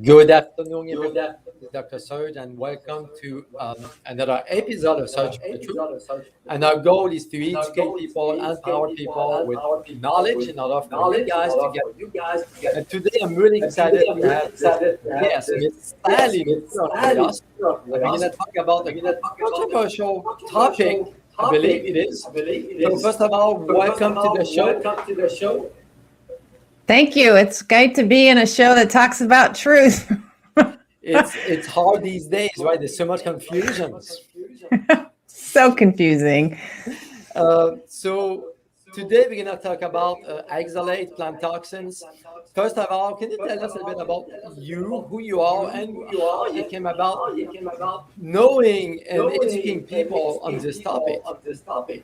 Good afternoon, everyone. This is Dr. Serge, and welcome to another episode of Search for the Truth. And our goal is to educate people, empower people with knowledge in order for you guys to get. And today I'm really excited to have this guest, Miss Sally, with us. We're going to talk about a controversial topic, I believe it is. So first of all, welcome to the show. Thank you. It's great to be in a show that talks about truth. It's hard these days, right? There's so much confusion. So confusing. So today we're going to talk about oxalate, plant toxins. First of all, can you tell us a bit about you, who you are, and how you came about knowing and educating people on this topic?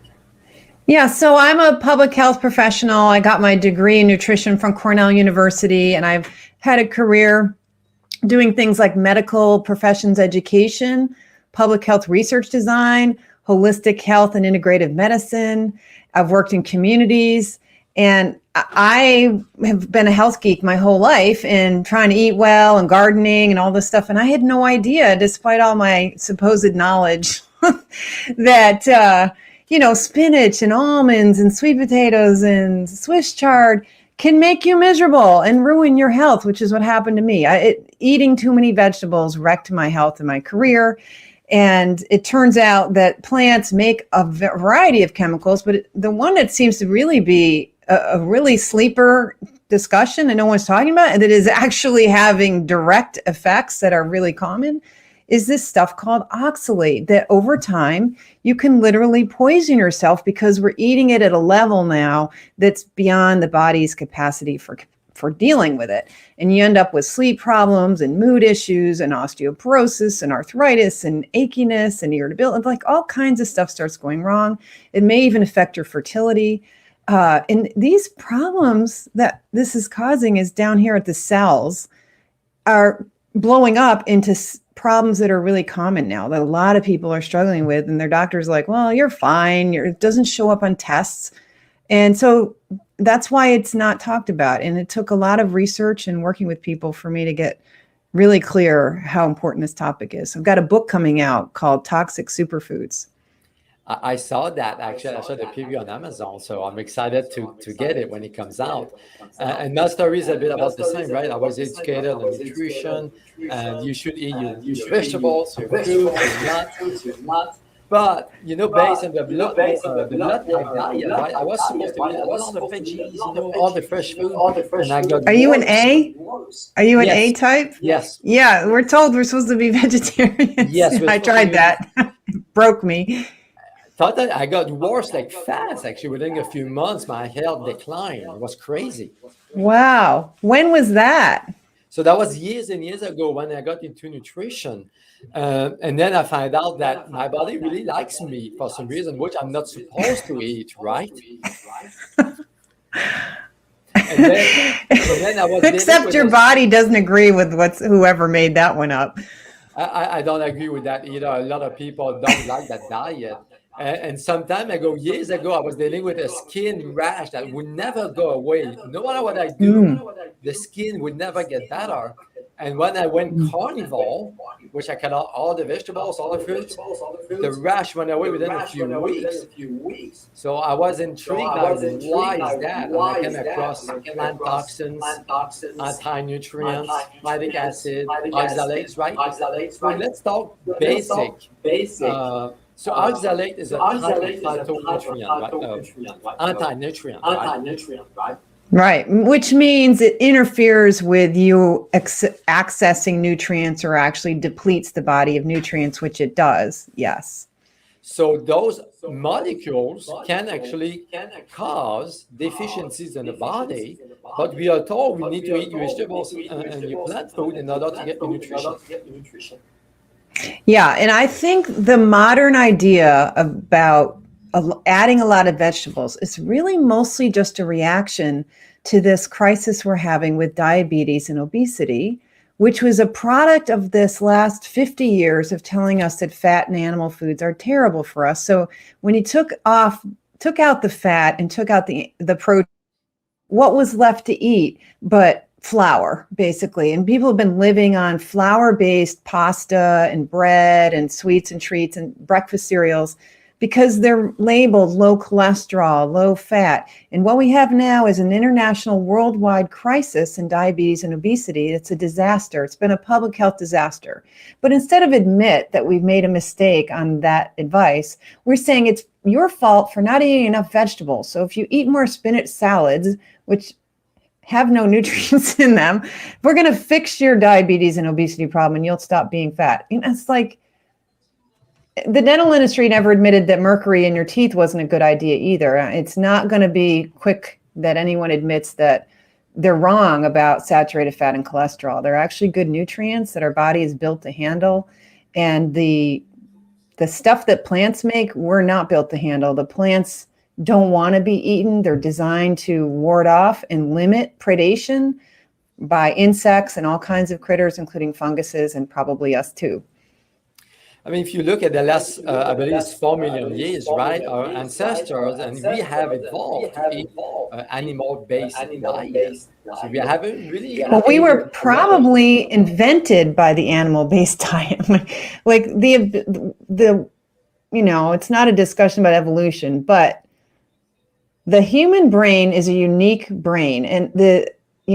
Yeah, so I'm a public health professional. I got my degree in nutrition from Cornell University, and I've had a career doing things like medical professions education, public health research design, holistic health and integrative medicine. I've worked in communities, and I have been a health geek my whole life and trying to eat well and gardening and all this stuff. And I had no idea, despite all my supposed knowledge, that spinach and almonds and sweet potatoes and Swiss chard can make you miserable and ruin your health, which is what happened to me. Eating too many vegetables wrecked my health and my career. And it turns out that plants make a variety of chemicals, but the one that seems to really be a really sleeper discussion and no one's talking about, and that is actually having direct effects that are really common, is this stuff called oxalate that over time you can literally poison yourself because we're eating it at a level now that's beyond the body's capacity for dealing with it. And you end up with sleep problems and mood issues and osteoporosis and arthritis and achiness and irritability. Like all kinds of stuff starts going wrong. It may even affect your fertility. And these problems that this is causing is down here at the cells are blowing up into problems that are really common now that a lot of people are struggling with, and their doctor's like, well, you're fine. It doesn't show up on tests. And so that's why it's not talked about. And it took a lot of research and working with people for me to get really clear how important this topic is. I've got a book coming out called Toxic Superfoods. I saw that actually. I saw the preview on Amazon, so I'm excited to get it when it comes out. And my story is a bit about the same, right? I was educated on nutrition, and you should eat your vegetables, your fruits, your nuts. But based on the blood type diet, right? I was supposed to eat all the veggies, all the fresh food. And I got Are you an A? Are you an A type? Yes. Yeah, we're told we're supposed to be vegetarians. Yes, I tried that. Broke me. Thought that I got worse like fast. Actually, within a few months, my health declined. It was crazy. Wow. When was that? So that was years and years ago when I got into nutrition. And then I find out that my body really likes me for some reason, which I'm not supposed to eat, right? and then I was Except your body doesn't agree with whoever made that one up. I don't agree with that either. A lot of people don't like that diet. And some time ago, years ago, I was dealing with a skin rash that would never go away. No matter what I do, the skin would never get better. And when I went carnivore, which I cut out all the vegetables, all the fruits, the rash went away within a few weeks. So I was intrigued by why is that? And I came across plant toxins, anti-nutrients, phytic acid, oxalates, right? So let's talk basic. So oxalate is a anti-nutrient, right? Right, which means it interferes with you accessing nutrients or actually depletes the body of nutrients, which it does, yes. So those molecules can actually cause deficiencies in the body, but we are told we need to eat your vegetables and your plant food in order to get your nutrition. Yeah, and I think the modern idea about adding a lot of vegetables is really mostly just a reaction to this crisis we're having with diabetes and obesity, which was a product of this last 50 years of telling us that fat and animal foods are terrible for us. So when you took out the fat and took out the protein, what was left to eat but flour, basically. And people have been living on flour-based pasta and bread and sweets and treats and breakfast cereals because they're labeled low cholesterol, low fat. And what we have now is an international worldwide crisis in diabetes and obesity. It's a disaster. It's been a public health disaster. But instead of admit that we've made a mistake on that advice, we're saying it's your fault for not eating enough vegetables. So if you eat more spinach salads, which have no nutrients in them, we're going to fix your diabetes and obesity problem and you'll stop being fat. You know, it's like the dental industry never admitted that mercury in your teeth wasn't a good idea either. It's not going to be quick that anyone admits that they're wrong about saturated fat and cholesterol. They're actually good nutrients that our body is built to handle. And the stuff that plants make, we're not built to handle. The plants don't want to be eaten. They're designed to ward off and limit predation by insects and all kinds of critters, including funguses and probably us too. I mean, if you look at the last, I believe it's 4 million years, right? Our ancestors, and we have evolved to eat animal-based diets. So we haven't really. Well, we were probably invented by the animal-based diet. Like the, you know, it's not a discussion about evolution, but the human brain is a unique brain, and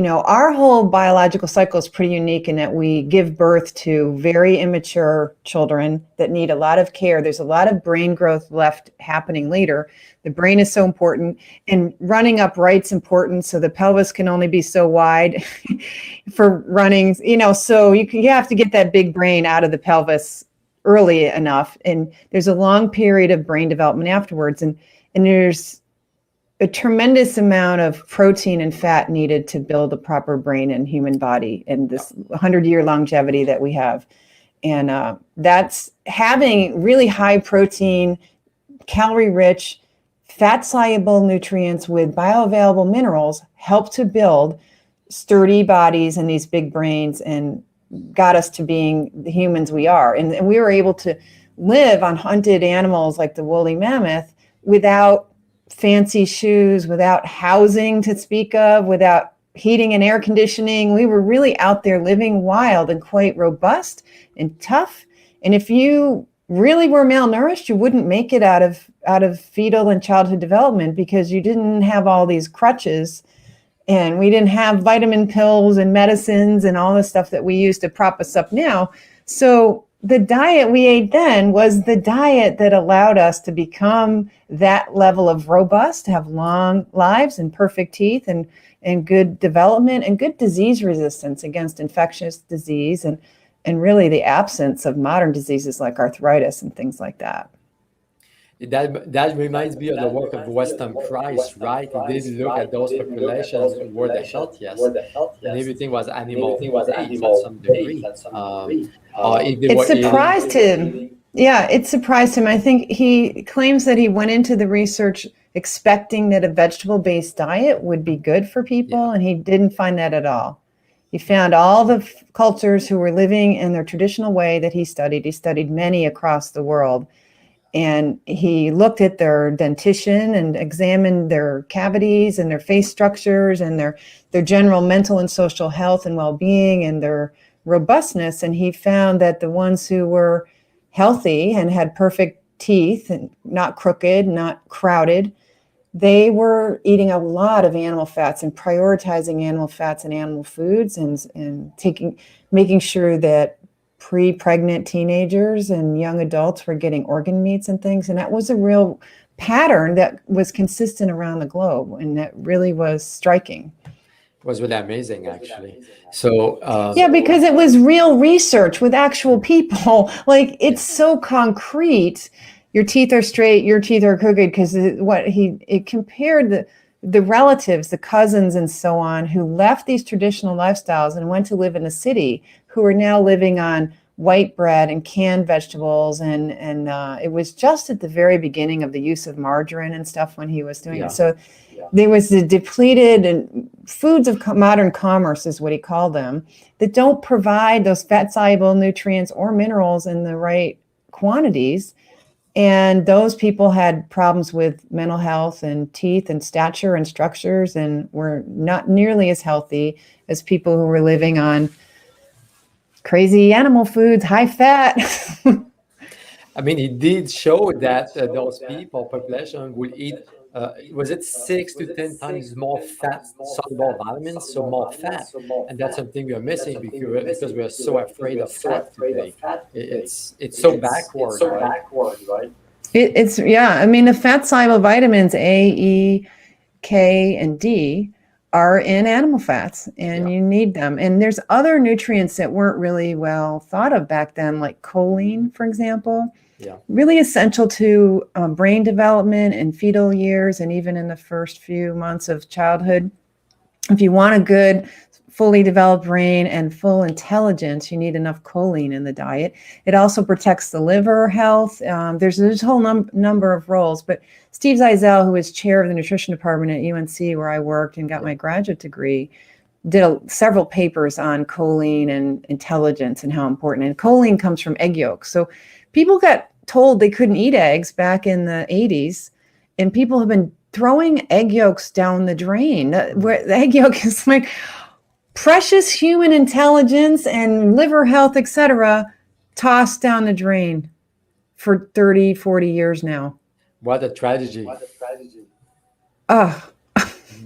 our whole biological cycle is pretty unique in that we give birth to very immature children that need a lot of care. There's a lot of brain growth left happening later. The brain is so important, and running upright's important. So the pelvis can only be so wide for running, so you have to get that big brain out of the pelvis early enough. And there's a long period of brain development afterwards. And there's a tremendous amount of protein and fat needed to build a proper brain and human body and this 100-year longevity that we have. And that's having really high protein, calorie-rich, fat-soluble nutrients with bioavailable minerals help to build sturdy bodies and these big brains and got us to being the humans we are. And we were able to live on hunted animals like the woolly mammoth without fancy shoes, without housing to speak of, without heating and air conditioning. We were really out there living wild and quite robust and tough. And if you really were malnourished, you wouldn't make it out of fetal and childhood development because you didn't have all these crutches, and we didn't have vitamin pills and medicines and all the stuff that we use to prop us up now. So the diet we ate then was the diet that allowed us to become that level of robust, to have long lives and perfect teeth and good development and good disease resistance against infectious disease and really the absence of modern diseases like arthritis and things like that. That reminds me of the work of Weston Price, right? He did look at those populations who were the healthiest, and everything was animal-based at some degree. It surprised him. Yeah, it surprised him. I think he claims that he went into the research expecting that a vegetable-based diet would be good for people, and he didn't find that at all. He found all the cultures who were living in their traditional way that he studied. He studied many across the world. And he looked at their dentition and examined their cavities and their face structures and their general mental and social health and well-being and their robustness. And he found that the ones who were healthy and had perfect teeth and not crooked, not crowded, they were eating a lot of animal fats and prioritizing animal fats and animal foods and making sure that pre-pregnant teenagers and young adults were getting organ meats and things. And that was a real pattern that was consistent around the globe. And that really was striking. It was really amazing, actually. So because it was real research with actual people. Like, it's so concrete. Your teeth are straight, your teeth are crooked, because it compared the relatives, the cousins and so on, who left these traditional lifestyles and went to live in the city, who are now living on white bread and canned vegetables. And it was just at the very beginning of the use of margarine and stuff when he was doing it. So there was the depleted and foods of modern commerce is what he called them, that don't provide those fat soluble nutrients or minerals in the right quantities. And those people had problems with mental health and teeth and stature and structures, and were not nearly as healthy as people who were living on crazy animal foods, high fat. I mean, it did show that those people, population, will eat, was it 6 to 10 times more fat soluble vitamins, so more fat. And that's something we are missing because we are so afraid of fat today. It's so backward, right? It's yeah. I mean, the fat soluble vitamins A, E, K, and D are in animal fats, and Yeah. you need them. And there's other nutrients that weren't really well thought of back then, like choline, for example. Yeah. Really essential to brain development in fetal years and even in the first few months of childhood. If you want a good, fully developed brain and full intelligence, you need enough choline in the diet. It also protects the liver health. There's a whole number of roles. But Steve Zeisel, who is chair of the nutrition department at UNC, where I worked and got my graduate degree, did several papers on choline and intelligence and how important. And choline comes from egg yolks. So people got told they couldn't eat eggs back in the 80s, and people have been throwing egg yolks down the drain. Where the egg yolk is like precious human intelligence and liver health, etc., tossed down the drain for 30, 40 years now. What a tragedy. Oh,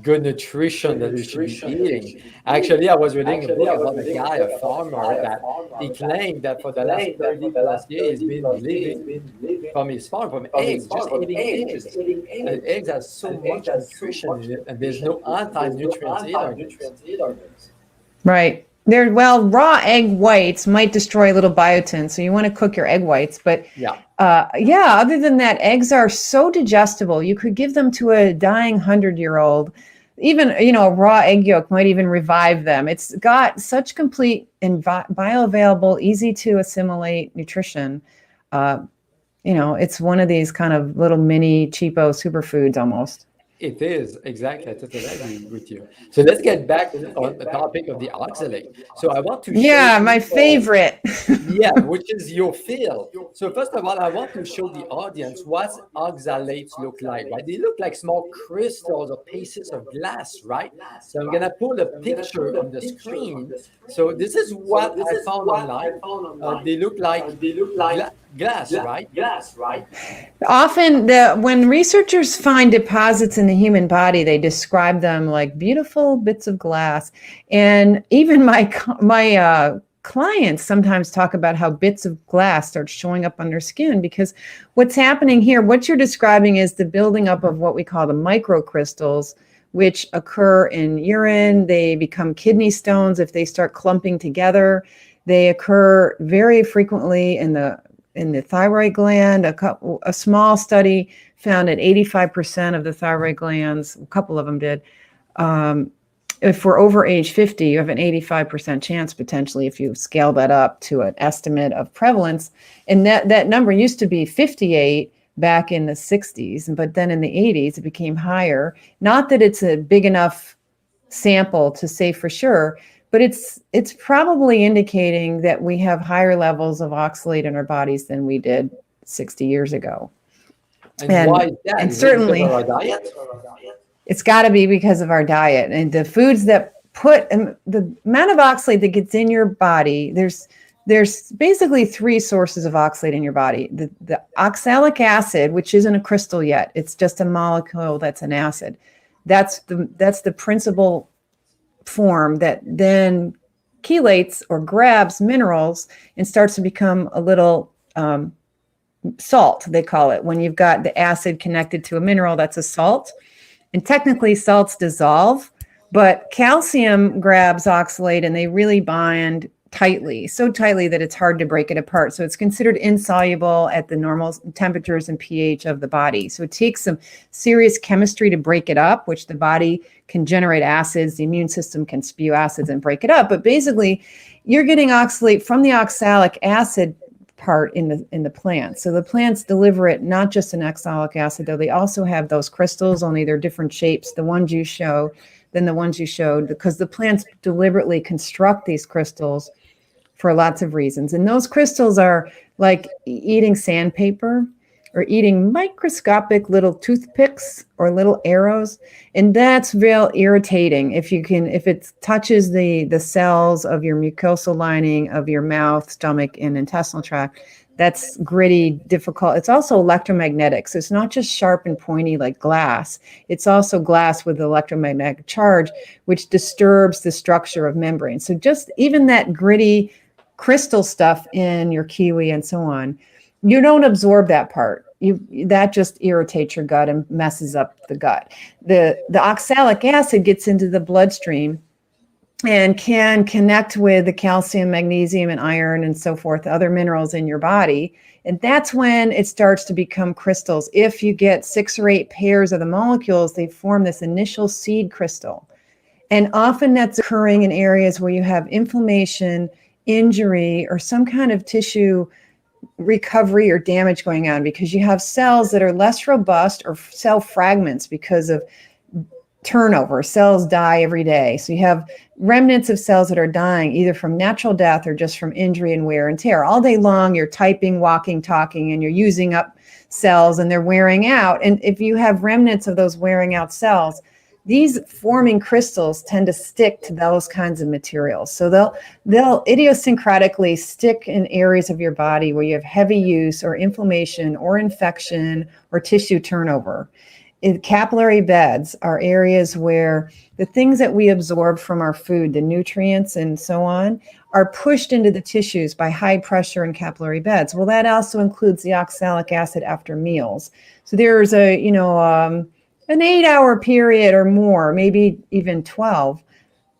Good nutrition that we should be eating. Actually, I was reading a book about a guy, a farmer, that he claimed that for the last 30 plus years he's been living from his farm, from eggs, just eating eggs. And eggs have so much nutrition in it, and there's no anti-nutrients either. right. Raw egg whites might destroy a little biotin, so you want to cook your egg whites. But Yeah. other than that, eggs are so digestible. You could give them to a dying 100-year-old. Even, a raw egg yolk might even revive them. It's got such complete and bioavailable, easy to assimilate nutrition. It's one of these kind of little mini cheapo superfoods almost. It is, exactly. I totally agree with you. So let's get back on the topic of the oxalate. So I want to Yeah, show my people, favorite. yeah, which is your field. So first of all, I want to show the audience what oxalates look like, right? They look like small crystals or pieces of glass, right? So I'm gonna put a picture on the screen. So this is what I found online. They look like glass, right? Often, when researchers find deposits in the human body, they describe them like beautiful bits of glass. And even my clients sometimes talk about how bits of glass start showing up on their skin, because what's happening here, what you're describing is the building up of what we call the microcrystals, which occur in urine. They become kidney stones if they start clumping together. They occur very frequently in the thyroid gland. A small study found that 85% of the thyroid glands, a couple of them did, if we're over age 50, you have an 85% chance potentially if you scale that up to an estimate of prevalence. And that number used to be 58 back in the 60s, but then in the 80s, it became higher. Not that it's a big enough sample to say for sure, but it's probably indicating that we have higher levels of oxalate in our bodies than we did 60 years ago. And why is that? And Is it certainly, because of our diet? it's got to be because of our diet and the foods that put the amount of oxalate that gets in your body. There's basically three sources of oxalate in your body. The oxalic acid, which isn't a crystal yet, it's just a molecule that's an acid. That's the principal form that then chelates or grabs minerals and starts to become a little salt, they call it. When you've got the acid connected to a mineral, that's a salt. And technically salts dissolve, but calcium grabs oxalate and they really bind tightly, so tightly that it's hard to break it apart. So it's considered insoluble at the normal temperatures and pH of the body. So it takes some serious chemistry to break it up, which the body can generate acids. The immune system can spew acids and break it up. But basically, you're getting oxalate from the oxalic acid part in the plant. So the plants deliver it not just an oxalic acid, though they also have those crystals, only they're different shapes, the ones you show than the ones you showed, because the plants deliberately construct these crystals for lots of reasons. And those crystals are like eating sandpaper. or eating microscopic little toothpicks or little arrows. And that's real irritating. If it touches the cells of your mucosal lining of your mouth, stomach, and intestinal tract, that's gritty, difficult. It's also electromagnetic. So it's not just sharp and pointy like glass. It's also glass with electromagnetic charge, which disturbs the structure of membranes. So just even that gritty crystal stuff in your kiwi and so on, you don't absorb that part. That just irritates your gut and messes up the gut. The oxalic acid gets into the bloodstream and can connect with the calcium, magnesium, and iron, and so forth, other minerals in your body. And that's when it starts to become crystals. If you get 6 or 8 pairs of the molecules, they form this initial seed crystal. And often that's occurring in areas where you have inflammation, injury, or some kind of tissue recovery or damage going on, because you have cells that are less robust or cell fragments because of turnover. Cells die every day. So you have remnants of cells that are dying either from natural death or just from injury and wear and tear. All day long, you're typing, walking, talking, and you're using up cells and they're wearing out. And if you have remnants of those wearing out cells, these forming crystals tend to stick to those kinds of materials. So they'll idiosyncratically stick in areas of your body where you have heavy use or inflammation or infection or tissue turnover. Capillary beds are areas where the things that we absorb from our food, the nutrients and so on, are pushed into the tissues by high pressure in capillary beds. Well, that also includes the oxalic acid after meals. So there's an 8-hour period or more, maybe even 12,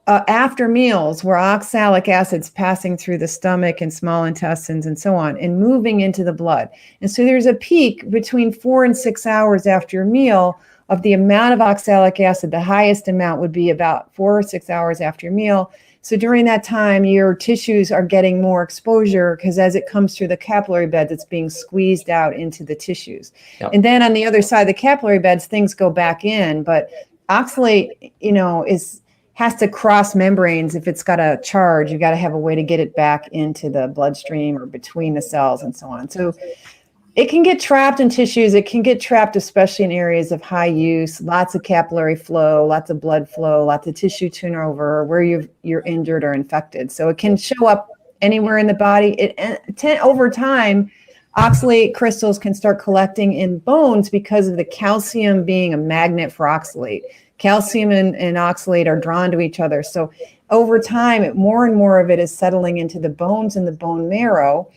after meals where oxalic acid's passing through the stomach and small intestines and so on and moving into the blood. And so there's a peak between 4 and 6 hours after your meal of the amount of oxalic acid. The highest amount would be about 4 or 6 hours after your meal. So during that time, your tissues are getting more exposure because as it comes through the capillary beds, it's being squeezed out into the tissues. Yep. And then on the other side of the capillary beds, things go back in. But oxalate, has to cross membranes. If it's got a charge, you got to have a way to get it back into the bloodstream or between the cells and so on. So it can get trapped in tissues. It can get trapped, especially in areas of high use, lots of capillary flow, lots of blood flow, lots of tissue turnover, where you're injured or infected. So it can show up anywhere in the body. Over time, oxalate crystals can start collecting in bones because of the calcium being a magnet for oxalate. Calcium and oxalate are drawn to each other. So over time, more and more of it is settling into the bones and the bone marrow.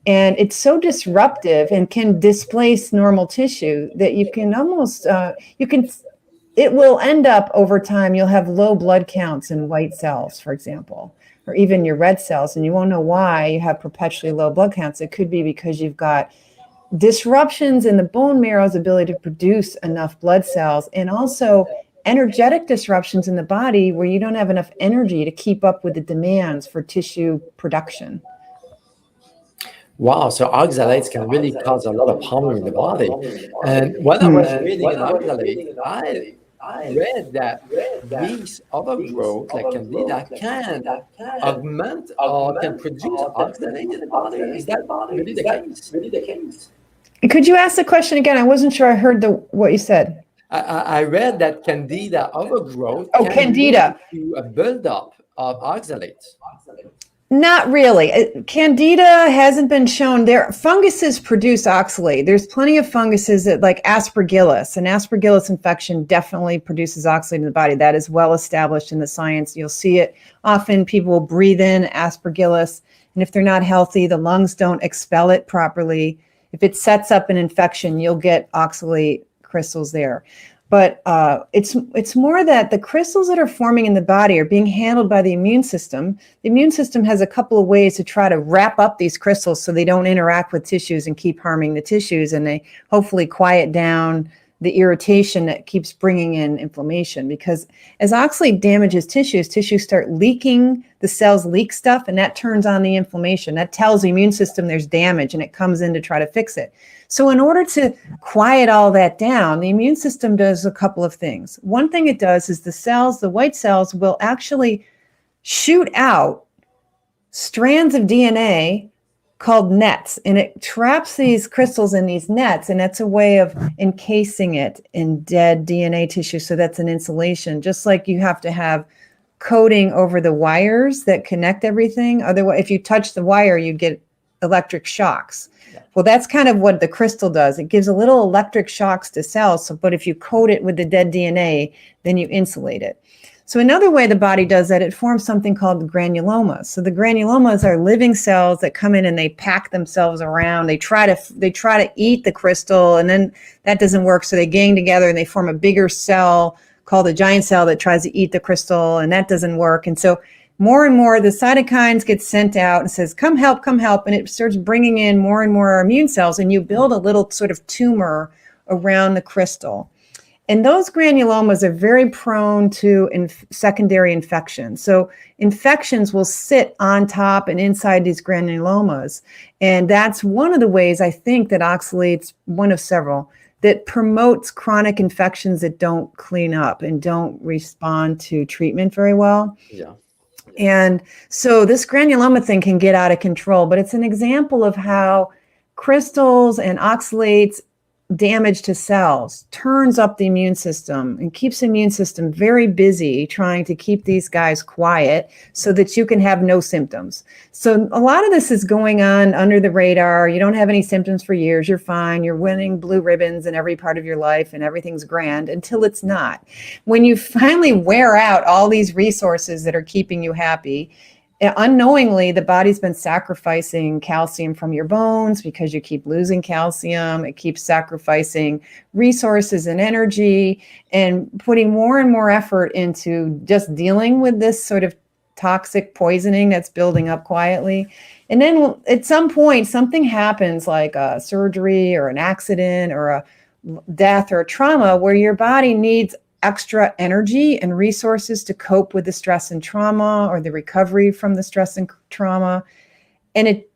And it's so disruptive and can displace normal tissue that you can almost, it will end up over time, you'll have low blood counts in white cells, for example, or even your red cells. And you won't know why you have perpetually low blood counts. It could be because you've got disruptions in the bone marrow's ability to produce enough blood cells, and also energetic disruptions in the body where you don't have enough energy to keep up with the demands for tissue production. Wow, so oxalates can really cause a lot of harm in the body. And when I was reading oxalate, I read that these overgrowth, like Candida, can augment or can produce oxalate in the body. Is that really the case? Could you ask the question again? I wasn't sure I heard what you said. I read that Candida overgrowth can lead to a buildup of oxalates. Not really. Candida hasn't been shown. Funguses produce oxalate. There's plenty of funguses that, like aspergillus. An aspergillus infection definitely produces oxalate in the body. That is well established in the science. You'll see it often. People will breathe in aspergillus, and if they're not healthy, the lungs don't expel it properly. If it sets up an infection, you'll get oxalate crystals there. But it's more that the crystals that are forming in the body are being handled by the immune system. The immune system has a couple of ways to try to wrap up these crystals so they don't interact with tissues and keep harming the tissues, and they hopefully quiet down the irritation that keeps bringing in inflammation. Because as oxalate damages tissues start leaking, the cells leak stuff, and that turns on the inflammation. That tells the immune system there's damage, and it comes in to try to fix it. So in order to quiet all that down, the immune system does a couple of things. One thing it does is the white cells will actually shoot out strands of DNA called nets, and it traps these crystals in these nets, and that's a way of encasing it in dead DNA tissue. So that's an insulation, just like you have to have coating over the wires that connect everything. Otherwise, if you touch the wire, you get electric shocks. Well, that's kind of what the crystal does. It gives a little electric shocks to cells. So, but if you coat it with the dead DNA, then you insulate it. So another way the body does that, it forms something called granulomas. So the granulomas are living cells that come in and they pack themselves around. They try to eat the crystal, and then that doesn't work. So they gang together and they form a bigger cell called a giant cell that tries to eat the crystal, and that doesn't work. And so more and more the cytokines get sent out and says, come help, and it starts bringing in more and more immune cells, and you build a little sort of tumor around the crystal. And those granulomas are very prone to secondary infections. So infections will sit on top and inside these granulomas. And that's one of the ways I think that oxalates, one of several, that promotes chronic infections that don't clean up and don't respond to treatment very well. Yeah. And so this granuloma thing can get out of control, but it's an example of how crystals and oxalates damage to cells turns up the immune system and keeps the immune system very busy trying to keep these guys quiet so that you can have no symptoms. So a lot of this is going on under the radar. You don't have any symptoms for years. You're fine. You're winning blue ribbons in every part of your life and everything's grand until it's not. When you finally wear out all these resources that are keeping you happy, unknowingly, the body's been sacrificing calcium from your bones because you keep losing calcium. It keeps sacrificing resources and energy and putting more and more effort into just dealing with this sort of toxic poisoning that's building up quietly. And then at some point, something happens like a surgery or an accident or a death or a trauma where your body needs extra energy and resources to cope with the stress and trauma or the recovery from the stress and trauma, and it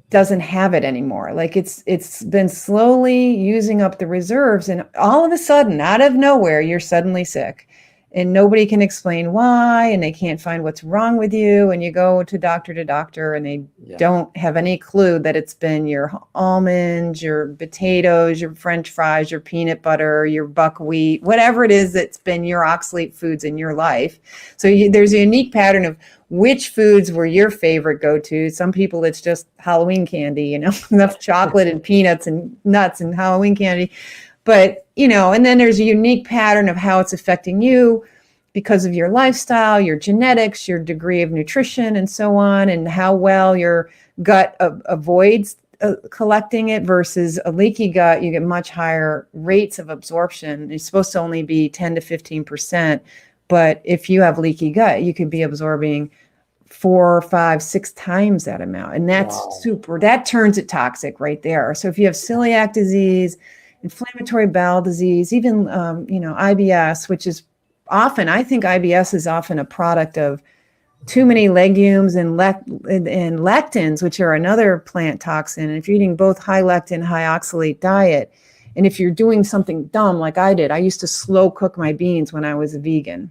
doesn't have it anymore. Like it's been slowly using up the reserves, and all of a sudden, out of nowhere, you're suddenly sick. And nobody can explain why, and they can't find what's wrong with you. And you go to doctor, and they don't have any clue that it's been your almonds, your potatoes, your French fries, your peanut butter, your buckwheat, whatever it is that's been your oxalate foods in your life. So there's a unique pattern of which foods were your favorite go-to. Some people, it's just Halloween candy, enough chocolate and peanuts and nuts and Halloween candy. But, and then there's a unique pattern of how it's affecting you because of your lifestyle, your genetics, your degree of nutrition, and so on, and how well your gut avoids collecting it versus a leaky gut. You get much higher rates of absorption. It's supposed to only be 10 to 15%. But if you have leaky gut, you could be absorbing 4, 5, 6 times that amount. And that's that turns it toxic right there. So if you have celiac disease, inflammatory bowel disease, even, IBS, which is often, I think IBS is often a product of too many legumes and lectins, which are another plant toxin. And if you're eating both high lectin, high oxalate diet, and if you're doing something dumb like I did, I used to slow cook my beans when I was a vegan.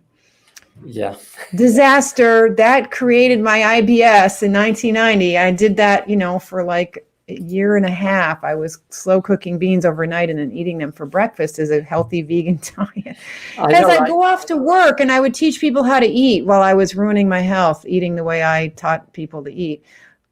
Yeah. Disaster. That created my IBS in 1990. I did that, for like a year and a half. I was slow cooking beans overnight and then eating them for breakfast as a healthy vegan diet. I'd go off to work and I would teach people how to eat while I was ruining my health, eating the way I taught people to eat.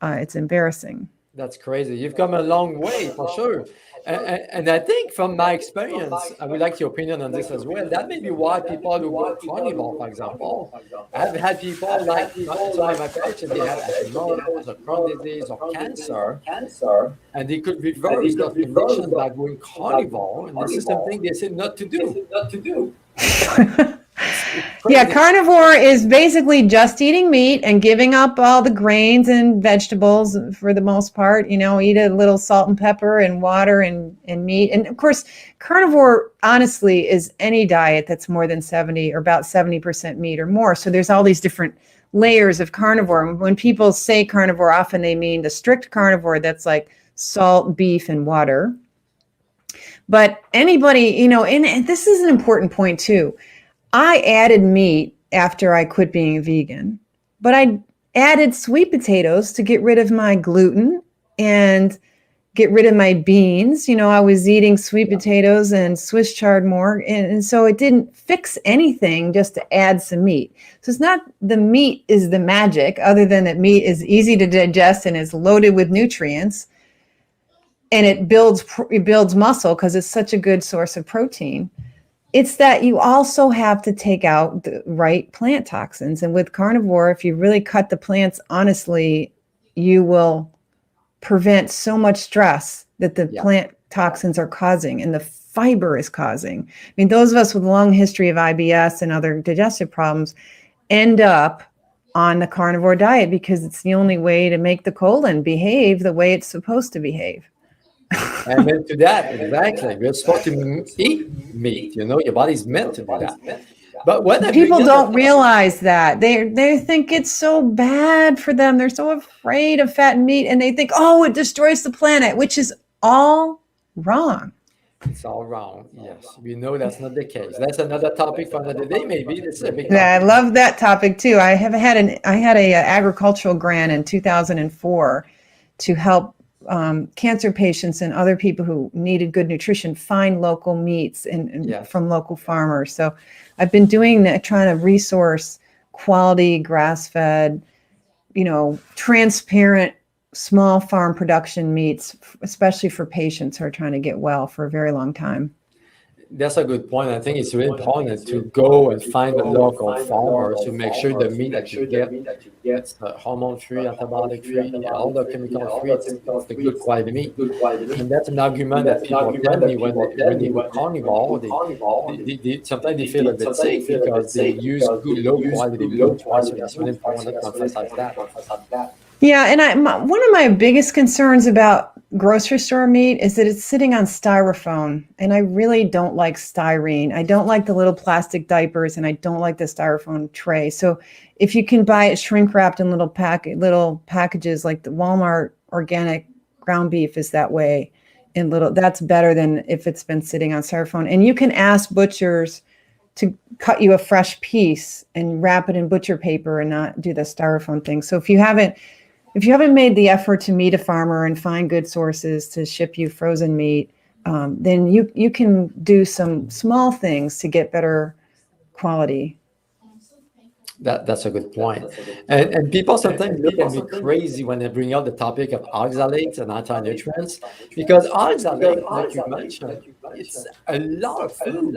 It's embarrassing. That's crazy. You've come a long way for sure. And I think from my experience, I would like your opinion on this as well. That may be why people who go carnivore, for example, I've had people like my patient, they had adenomas or Crohn's disease or cancer, and they could reverse those conditions by going carnivore. And this is something they said not to do. Yeah, carnivore is basically just eating meat and giving up all the grains and vegetables for the most part. Eat a little salt and pepper and water and meat. And of course, carnivore, honestly, is any diet that's more than 70 or about 70% meat or more. So there's all these different layers of carnivore. When people say carnivore, often they mean the strict carnivore that's like salt, beef, and water. But anybody, and this is an important point too. I added meat after I quit being a vegan, but I added sweet potatoes to get rid of my gluten and get rid of my beans. I was eating sweet potatoes and Swiss chard more. And so it didn't fix anything just to add some meat. So it's not the meat is the magic, other than that meat is easy to digest and is loaded with nutrients. And it builds muscle because it's such a good source of protein. It's that you also have to take out the right plant toxins. And with carnivore, if you really cut the plants honestly, you will prevent so much stress that the plant toxins are causing and the fiber is causing. I mean, those of us with a long history of IBS and other digestive problems end up on the carnivore diet because it's the only way to make the colon behave the way it's supposed to behave. Amen to that, exactly. We're supposed to eat meat, your body's meant to do that. But when people don't realize that, they think it's so bad for them. They're so afraid of fat and meat, and they think, oh, it destroys the planet, which is all wrong. It's all wrong. Yes, we know that's not the case. That's another topic for another day, maybe. That's a big topic. Yeah, I love that topic too. I had a agricultural grant in 2004 to help cancer patients and other people who needed good nutrition find local meats and from local farmers. So I've been doing that, trying to resource quality grass-fed, transparent, small farm production meats, especially for patients who are trying to get well for a very long time. That's a good point. I think it's really important to go and find the local farmers to make sure the meat that you get is hormone-free, antibiotic-free, all the chemical-free, it's the good quality meat. And that's an argument that people tell me when they go carnivore, they sometimes they feel a bit sick because they use good, low-quality meat twice. So that's really important to emphasize that. Yeah, and one of my biggest concerns about grocery store meat is that it's sitting on styrofoam, and I really don't like styrene. I don't like the little plastic diapers, and I don't like the styrofoam tray. So if you can buy it shrink wrapped in little packages, like the Walmart organic ground beef is that way, that's better than if it's been sitting on styrofoam. And you can ask butchers to cut you a fresh piece and wrap it in butcher paper and not do the styrofoam thing. So if you haven't made the effort to meet a farmer and find good sources to ship you frozen meat, then you can do some small things to get better quality. That's a good point. And people sometimes look at me crazy when they bring up the topic of oxalates and anti-nutrients, because oxalate, like you mentioned, it's a lot of food.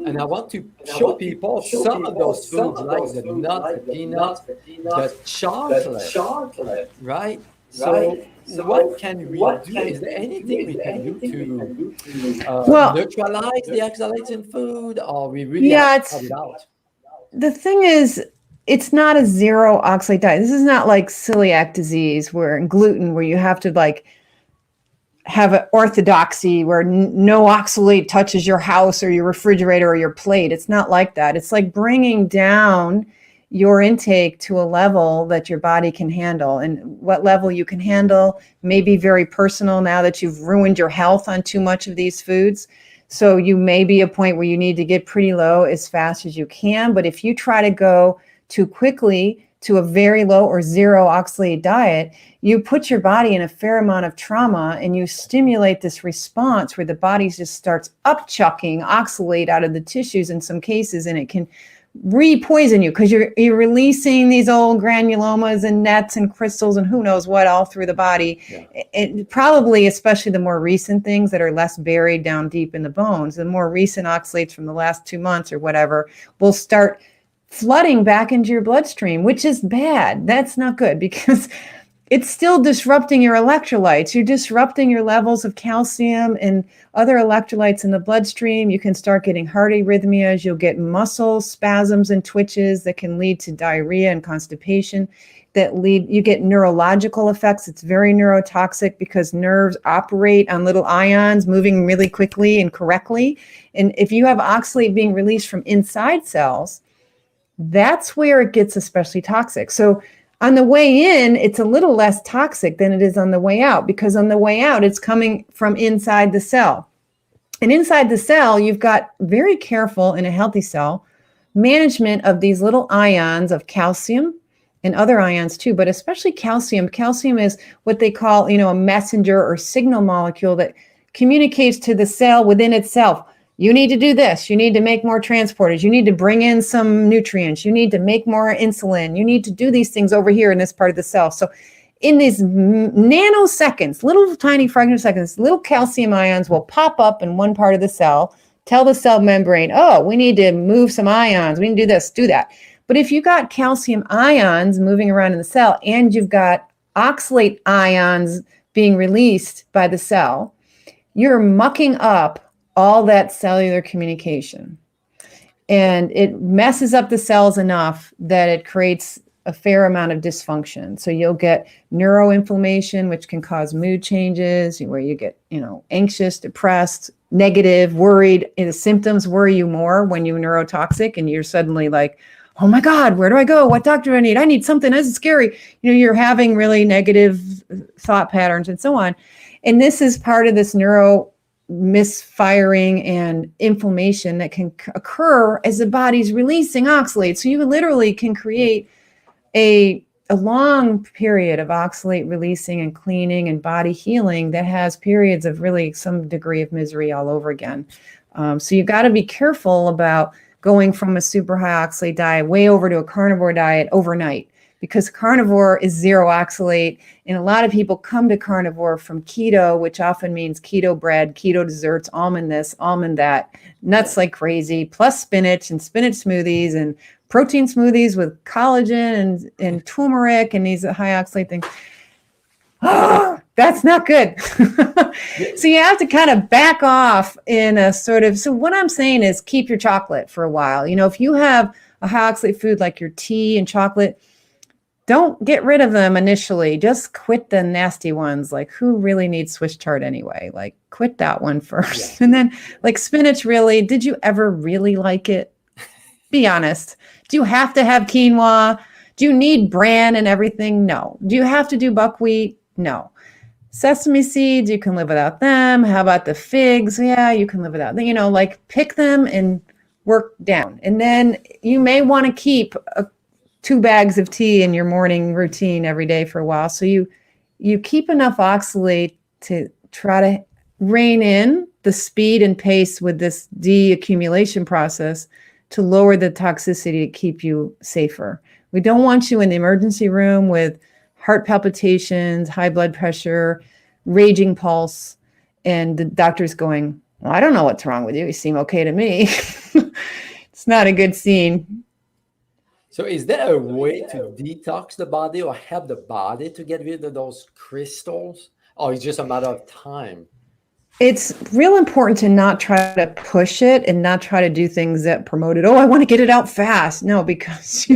And I want to show people some of those foods, like the nuts, the peanuts, the chocolate, right? So what can we do? Is there anything we can do to neutralize the oxalates in food, or we really have to cut it out? The thing is, it's not a zero oxalate diet. This is not like celiac disease and gluten, where you have to have an orthodoxy where no oxalate touches your house or your refrigerator or your plate. It's not like that. It's like bringing down your intake to a level that your body can handle. And what level you can handle may be very personal now that you've ruined your health on too much of these foods. So you may be a point where you need to get pretty low as fast as you can. But if you try to go too quickly to a very low or zero oxalate diet, you put your body in a fair amount of trauma and you stimulate this response where the body just starts upchucking oxalate out of the tissues in some cases, and it can re-poison you because you're releasing these old granulomas and nets and crystals and who knows what all through the body. And probably, especially the more recent things that are less buried down deep in the bones, the more recent oxalates from the last 2 months or whatever will start flooding back into your bloodstream, which is bad. That's not good because it's still disrupting your electrolytes. You're disrupting your levels of calcium and other electrolytes in the bloodstream. You can start getting heart arrhythmias. You'll get muscle spasms and twitches that can lead to diarrhea and constipation. You get neurological effects. It's very neurotoxic because nerves operate on little ions moving really quickly and correctly. And if you have oxalate being released from inside cells, that's where it gets especially toxic. So on the way in, it's a little less toxic than it is on the way out, because on the way out, it's coming from inside the cell. And inside the cell, you've got very careful in a healthy cell management of these little ions of calcium and other ions too, but especially calcium. Calcium is what they call, a messenger or signal molecule that communicates to the cell within itself. You need to do this. You need to make more transporters. You need to bring in some nutrients. You need to make more insulin. You need to do these things over here in this part of the cell. So in these nanoseconds, little tiny fragments of seconds, little calcium ions will pop up in one part of the cell, tell the cell membrane, oh, we need to move some ions. We need to do this, do that. But if you got calcium ions moving around in the cell and you've got oxalate ions being released by the cell, you're mucking up all that cellular communication. And it messes up the cells enough that it creates a fair amount of dysfunction. So you'll get neuroinflammation, which can cause mood changes, where you get, anxious, depressed, negative, worried. The symptoms worry you more when you're neurotoxic and you're suddenly like, oh my God, where do I go? What doctor do I need? I need something. This is scary. You're having really negative thought patterns and so on. And this is part of this neuro misfiring and inflammation that can occur as the body's releasing oxalates. So you literally can create a long period of oxalate releasing and cleaning and body healing that has periods of really some degree of misery all over again. So you've got to be careful about going from a super high oxalate diet way over to a carnivore diet overnight, because carnivore is zero oxalate. And a lot of people come to carnivore from keto, which often means keto bread, keto desserts, almond this, almond that, nuts like crazy, plus spinach and spinach smoothies and protein smoothies with collagen and turmeric and these high oxalate things. Oh, that's not good. So you have to kind of back off in a sort of, so what I'm saying is keep your chocolate for a while. If you have a high oxalate food like your tea and chocolate, don't get rid of them initially. Just quit the nasty ones. Like, who really needs Swiss chard anyway? Like, quit that one first. Yeah. And then like spinach, really, did you ever really like it? Be honest. Do you have to have quinoa? Do you need bran and everything? No. Do you have to do buckwheat? No. Sesame seeds, you can live without them. How about the figs? Yeah, you can live without them. Like pick them and work down. And then you may want to keep 2 bags of tea in your morning routine every day for a while. So you keep enough oxalate to try to rein in the speed and pace with this deaccumulation process to lower the toxicity to keep you safer. We don't want you in the emergency room with heart palpitations, high blood pressure, raging pulse, and the doctor's going, well, I don't know what's wrong with you. You seem okay to me. It's not a good scene. So is there a way to detox the body or help the body to get rid of those crystals? Or it's just a matter of time? It's real important to not try to push it and not try to do things that promote it. Oh, I want to get it out fast. No, because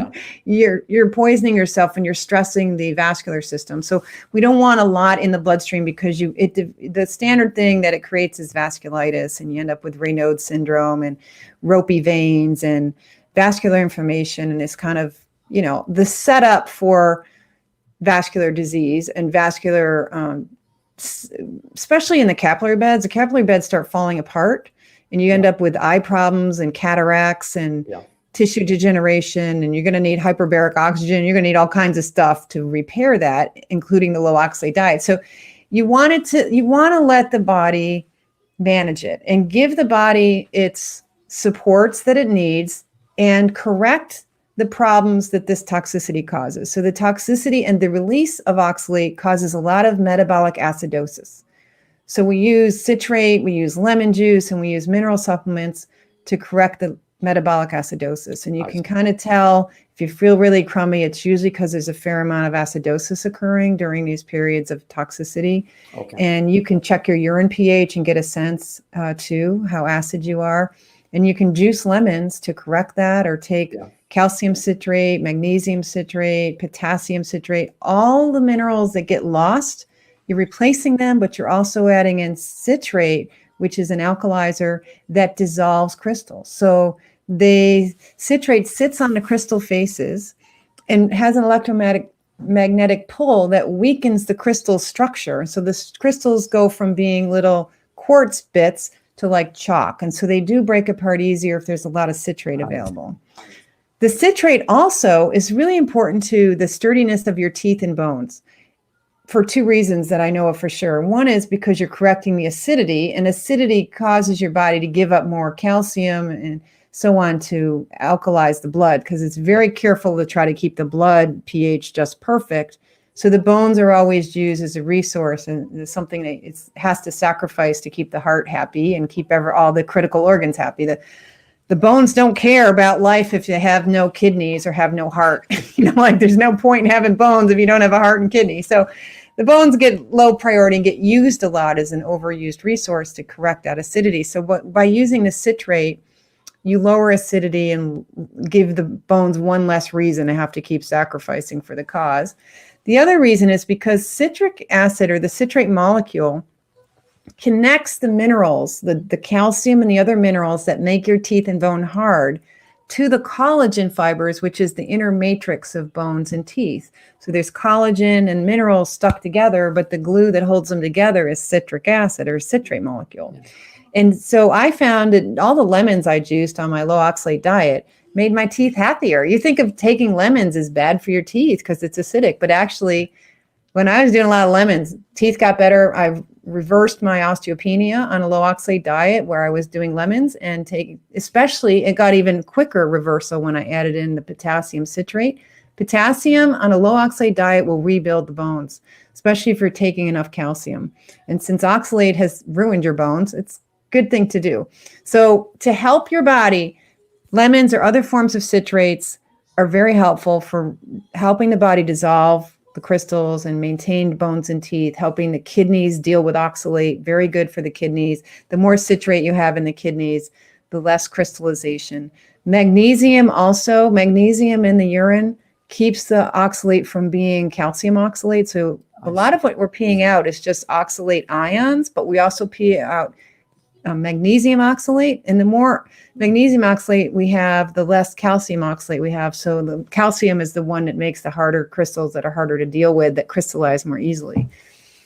you're poisoning yourself and you're stressing the vascular system. So we don't want a lot in the bloodstream because the standard thing that it creates is vasculitis, and you end up with Raynaud's syndrome and ropey veins and vascular inflammation, and it's kind of, the setup for vascular disease and vascular especially in the capillary beds start falling apart, and you end up with eye problems and cataracts and tissue degeneration, and you're going to need hyperbaric oxygen. You're going to need all kinds of stuff to repair that, including the low oxalate diet. So you want to let the body manage it and give the body its supports that it needs and correct the problems that this toxicity causes. So the toxicity and the release of oxalate causes a lot of metabolic acidosis. So we use citrate, we use lemon juice, and we use mineral supplements to correct the metabolic acidosis. And you can kind of tell if you feel really crummy, it's usually because there's a fair amount of acidosis occurring during these periods of toxicity. Okay. And you can check your urine pH and get a sense too, how acid you are. And you can juice lemons to correct that, or take calcium citrate, magnesium citrate, potassium citrate, all the minerals that get lost. You're replacing them, but you're also adding in citrate, which is an alkalizer that dissolves crystals. So the citrate sits on the crystal faces and has an electromagnetic pull that weakens the crystal structure. So the crystals go from being little quartz bits to like chalk. And so they do break apart easier if there's a lot of citrate available. The citrate also is really important to the sturdiness of your teeth and bones for two reasons that I know of for sure. One is because you're correcting the acidity, and acidity causes your body to give up more calcium and so on to alkalize the blood, because it's very careful to try to keep the blood pH just perfect. So the bones are always used as a resource, and it's something that it has to sacrifice to keep the heart happy and keep all the critical organs happy. The bones don't care about life if you have no kidneys or have no heart. Like there's no point in having bones if you don't have a heart and kidney. So the bones get low priority and get used a lot as an overused resource to correct that acidity. So by using the citrate, you lower acidity and give the bones one less reason to have to keep sacrificing for the cause. The other reason is because citric acid, or the citrate molecule, connects the minerals, the calcium and the other minerals that make your teeth and bone hard, to the collagen fibers, which is the inner matrix of bones and teeth. So there's collagen and minerals stuck together, but the glue that holds them together is citric acid, or citrate molecule. Yeah. And so I found that all the lemons I juiced on my low oxalate diet made my teeth happier. You think of taking lemons as bad for your teeth because it's acidic, but actually when I was doing a lot of lemons, teeth got better. I reversed my osteopenia on a low oxalate diet where I was doing lemons, and especially it got even quicker reversal when I added in the potassium citrate. Potassium on a low oxalate diet will rebuild the bones, especially if you're taking enough calcium. And since oxalate has ruined your bones, it's good thing to do. So to help your body, lemons or other forms of citrates are very helpful for helping the body dissolve the crystals and maintain bones and teeth, helping the kidneys deal with oxalate, very good for the kidneys. The more citrate you have in the kidneys, the less crystallization. Magnesium in the urine keeps the oxalate from being calcium oxalate. So a lot of what we're peeing out is just oxalate ions, but we also pee out magnesium oxalate, and the more magnesium oxalate we have, the less calcium oxalate we have. So the calcium is the one that makes the harder crystals that are harder to deal with, that crystallize more easily.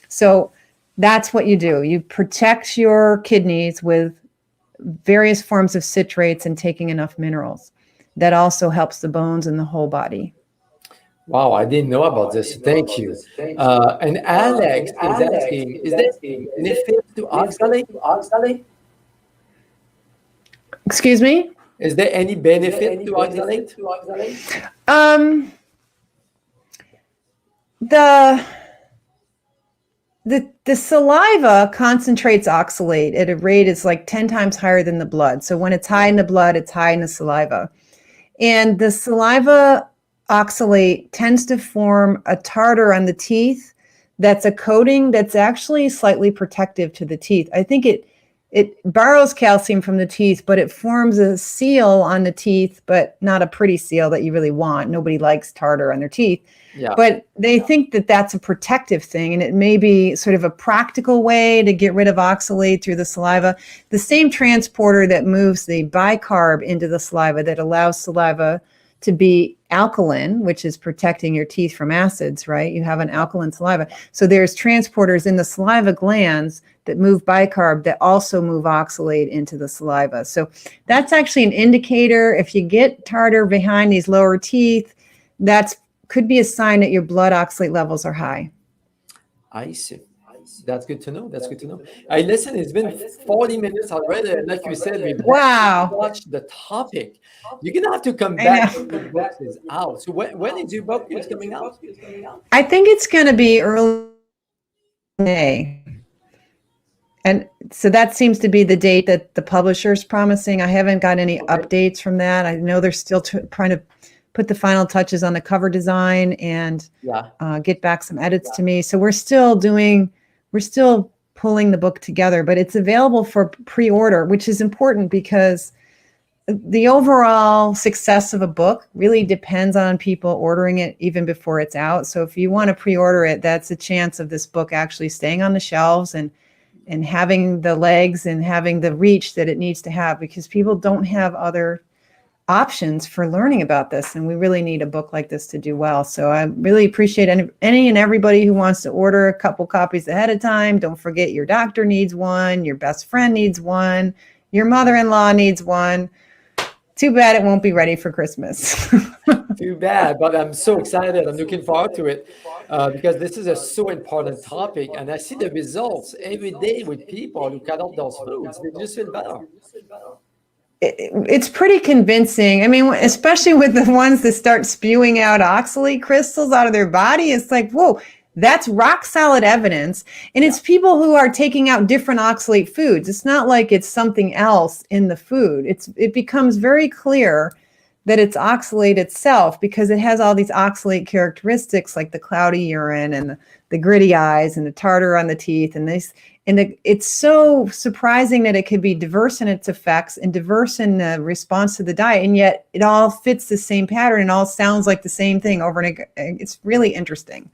So that's what you do. You protect your kidneys with various forms of citrates and taking enough minerals. That also helps the bones and the whole body. Wow, I didn't know about this. Thank you. And Alex is asking, is there benefit to oxalate? Excuse me? Is there any benefit to oxalate? The saliva concentrates oxalate at a rate is like 10 times higher than the blood. So when it's high in the blood, it's high in the saliva. And the saliva oxalate tends to form a tartar on the teeth that's a coating that's actually slightly protective to the teeth. I think it borrows calcium from the teeth, but it forms a seal on the teeth, but not a pretty seal that you really want. Nobody likes tartar on their teeth. Yeah. But they think that that's a protective thing, and it may be sort of a practical way to get rid of oxalate through the saliva. The same transporter that moves the bicarb into the saliva that allows saliva to be alkaline, which is protecting your teeth from acids, right? You have an alkaline saliva. So there's transporters in the saliva glands that move bicarb that also move oxalate into the saliva. So that's actually an indicator. If you get tartar behind these lower teeth, that could be a sign that your blood oxalate levels are high. I see. That's good to know. That's good to know. Hey, listen, it's been 40 minutes already. And like you said, we've watched the topic. You're going to have to come back when the book is out. So when is your book coming out? I think it's going to be early May. And so that seems to be the date that the publisher's promising. I haven't got any updates from that. I know they're still trying to put the final touches on the cover design and get back some edits to me. So we're still pulling the book together, but it's available for pre-order, which is important because the overall success of a book really depends on people ordering it even before it's out. So if you want to pre-order it, that's a chance of this book actually staying on the shelves and having the legs and having the reach that it needs to have, because people don't have other options for learning about this, and we really need a book like this to do well. So I really appreciate any and everybody who wants to order a couple copies ahead of time. Don't forget, your doctor needs one, your best friend needs one, your mother-in-law needs one. Too bad it won't be ready for Christmas. Too bad, but I'm so excited. I'm looking forward to it because this is a so important topic, and I see the results every day with people who cut off those foods. They just feel better. It's pretty convincing. I mean, especially with the ones that start spewing out oxalate crystals out of their body, it's like, whoa, that's rock solid evidence. And it's people who are taking out different oxalate foods. It's not like it's something else in the food. It becomes very clear that it's oxalate itself because it has all these oxalate characteristics like the cloudy urine and the gritty eyes and the tartar on the teeth and this. And it's so surprising that it could be diverse in its effects and diverse in the response to the diet. And yet it all fits the same pattern and all sounds like the same thing over and again. It's really interesting.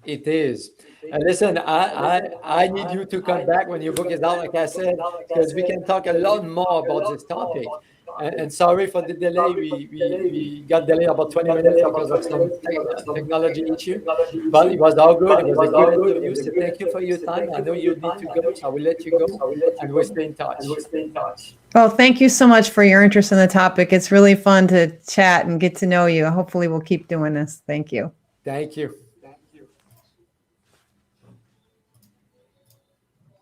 It is. And listen, I need you to come back when your book is out, like I said, because we can talk a lot more about this topic. And sorry for the delay. We got delayed about 20 minutes because of some technology issue. But it was all good. It was a good interview. So thank you for your time. I know you need to go, so I will let you go. And we'll stay in touch. Well, thank you so much for your interest in the topic. It's really fun to chat and get to know you. Hopefully we'll keep doing this. Thank you. Thank you.